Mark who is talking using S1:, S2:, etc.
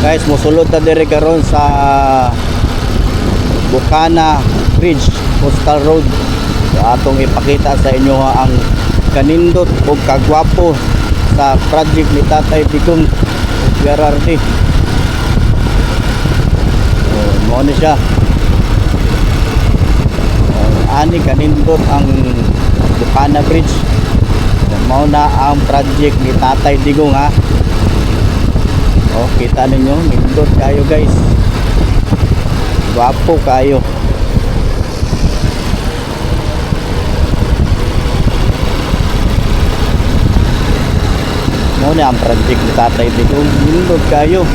S1: Guys, musulod ta dire karon sa Bukana Bridge, Coastal Road. So, atong ipakita sa inyo ang kanindot o kagwapo sa project ni Tatay Digong PRRD. So, mo na siya. Ani kanindot ang Bukana Bridge. So, mo na ang project ni Tatay Digong ha. Oh, kita ninyo, nindot kayo guys. Gwapo kayo. Mo na ang project ni Tatay Digong, nindot kayo.